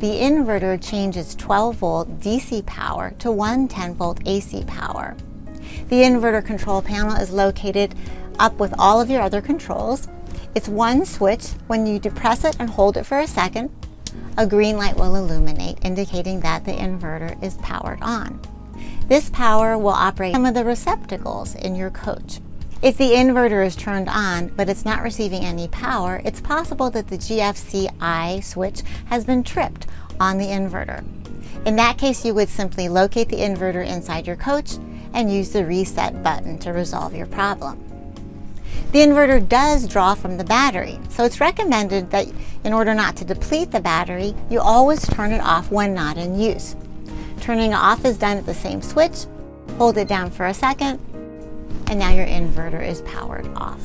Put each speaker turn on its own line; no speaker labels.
the inverter changes 12-volt DC power to 110-volt AC power. The inverter control panel is located up with all of your other controls. It's one switch. When you depress it and hold it for a second, a green light will illuminate, indicating that the inverter is powered on. This power will operate some of the receptacles in your coach. If the inverter is turned on, but it's not receiving any power, it's possible that the GFCI switch has been tripped on the inverter. In that case, you would simply locate the inverter inside your coach and use the reset button to resolve your problem. The inverter does draw from the battery, so it's recommended that in order not to deplete the battery, you always turn it off when not in use. Turning it off is done at the same switch. Hold it down for a second, and now your inverter is powered off.